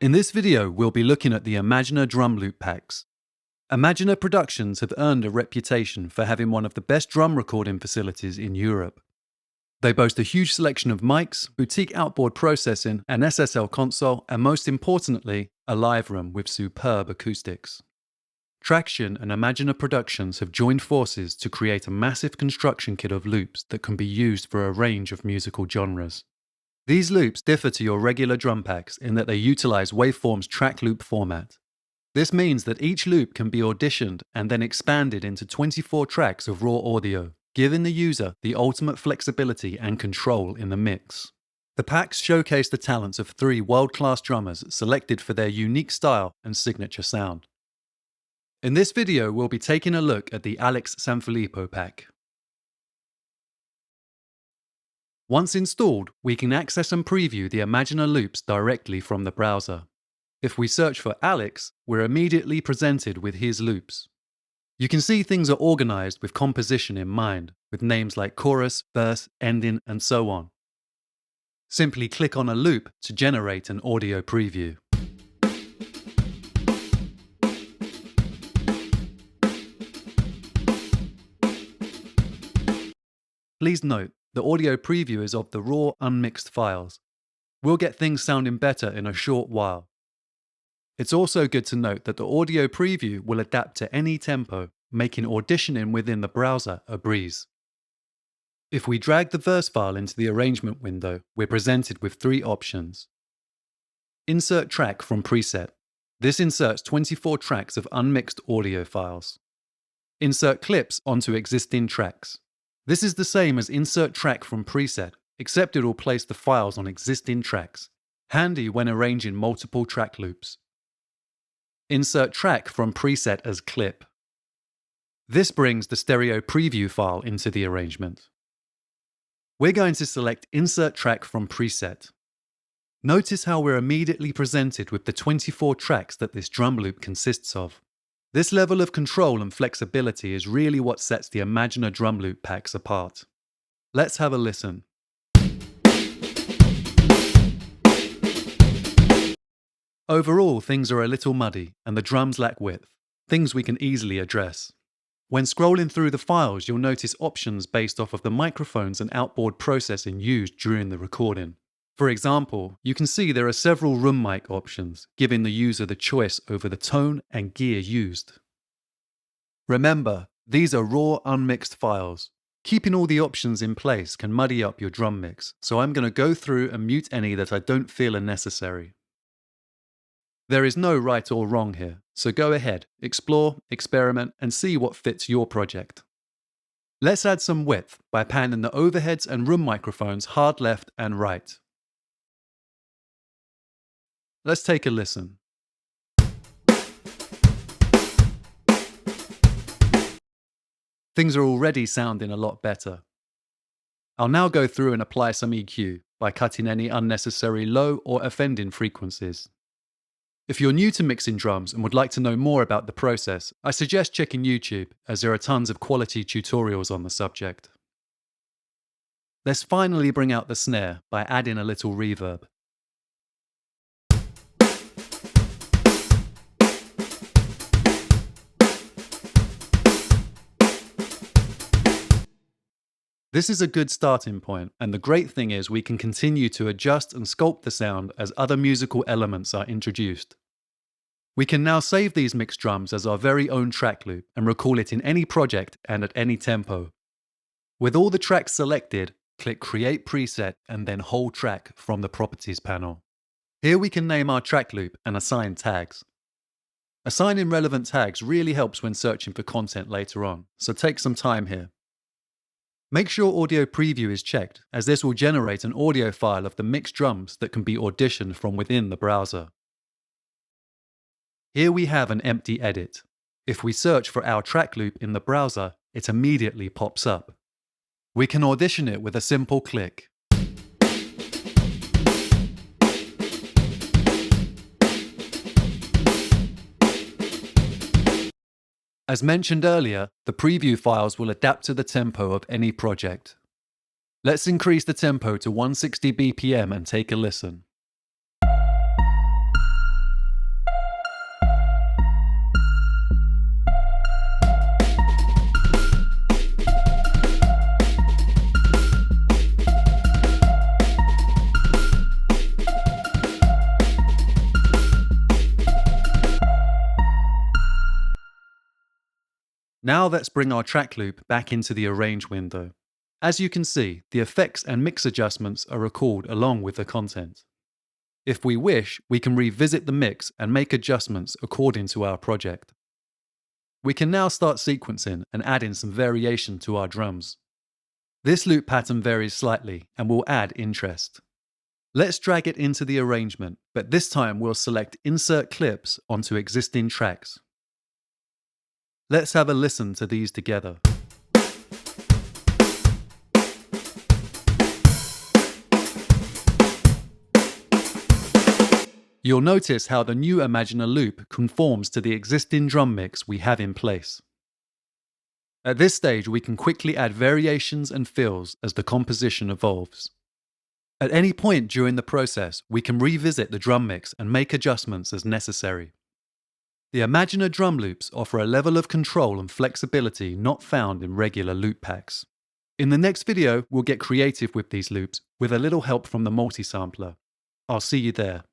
In this video, we'll be looking at the Imagina drum loop packs. Imagina Productions have earned a reputation for having one of the best drum recording facilities in Europe. They boast a huge selection of mics, boutique outboard processing, an SSL console, and most importantly, a live room with superb acoustics. Tracktion and Imagina Productions have joined forces to create a massive construction kit of loops that can be used for a range of musical genres. These loops differ to your regular drum packs in that they utilize Waveform's track loop format. This means that each loop can be auditioned and then expanded into 24 tracks of raw audio, giving the user the ultimate flexibility and control in the mix. The packs showcase the talents of 3 world-class drummers selected for their unique style and signature sound. In this video, we'll be taking a look at the Alex Sanfilippo pack. Once installed, we can access and preview the Imagina loops directly from the browser. If we search for Alex, we're immediately presented with his loops. You can see things are organized with composition in mind, with names like chorus, verse, ending, and so on. Simply click on a loop to generate an audio preview. Please note, the audio preview is of the raw, unmixed files. We'll get things sounding better in a short while. It's also good to note that the audio preview will adapt to any tempo, making auditioning within the browser a breeze. If we drag the verse file into the arrangement window, we're presented with 3 options. Insert track from preset. This inserts 24 tracks of unmixed audio files. Insert clips onto existing tracks. This is the same as insert track from preset, except it will place the files on existing tracks, handy when arranging multiple track loops. Insert track from preset as clip. This brings the stereo preview file into the arrangement. We're going to select insert track from preset. Notice how we're immediately presented with the 24 tracks that this drum loop consists of. This level of control and flexibility is really what sets the Imagina drum loop packs apart. Let's have a listen. Overall, things are a little muddy and the drums lack width, things we can easily address. When scrolling through the files, you'll notice options based off of the microphones and outboard processing used during the recording. For example, you can see there are several room mic options, giving the user the choice over the tone and gear used. Remember, these are raw, unmixed files. Keeping all the options in place can muddy up your drum mix, so I'm going to go through and mute any that I don't feel are necessary. There is no right or wrong here, so go ahead, explore, experiment, and see what fits your project. Let's add some width by panning the overheads and room microphones hard left and right. Let's take a listen. Things are already sounding a lot better. I'll now go through and apply some EQ by cutting any unnecessary low or offending frequencies. If you're new to mixing drums and would like to know more about the process, I suggest checking YouTube, as there are tons of quality tutorials on the subject. Let's finally bring out the snare by adding a little reverb. This is a good starting point, and the great thing is we can continue to adjust and sculpt the sound as other musical elements are introduced. We can now save these mixed drums as our very own track loop and recall it in any project and at any tempo. With all the tracks selected, click Create Preset and then Whole Track from the Properties panel. Here we can name our track loop and assign tags. Assigning relevant tags really helps when searching for content later on, so take some time here. Make sure Audio Preview is checked, as this will generate an audio file of the mixed drums that can be auditioned from within the browser. Here we have an empty edit. If we search for our track loop in the browser, it immediately pops up. We can audition it with a simple click. As mentioned earlier, the preview files will adapt to the tempo of any project. Let's increase the tempo to 160 BPM and take a listen. Now let's bring our track loop back into the Arrange window. As you can see, the effects and mix adjustments are recalled along with the content. If we wish, we can revisit the mix and make adjustments according to our project. We can now start sequencing and add in some variation to our drums. This loop pattern varies slightly and will add interest. Let's drag it into the arrangement, but this time we'll select Insert Clips onto existing tracks. Let's have a listen to these together. You'll notice how the new Imagina Loop conforms to the existing drum mix we have in place. At this stage, we can quickly add variations and fills as the composition evolves. At any point during the process, we can revisit the drum mix and make adjustments as necessary. The Imagina drum loops offer a level of control and flexibility not found in regular loop packs. In the next video, we'll get creative with these loops with a little help from the multi-sampler. I'll see you there.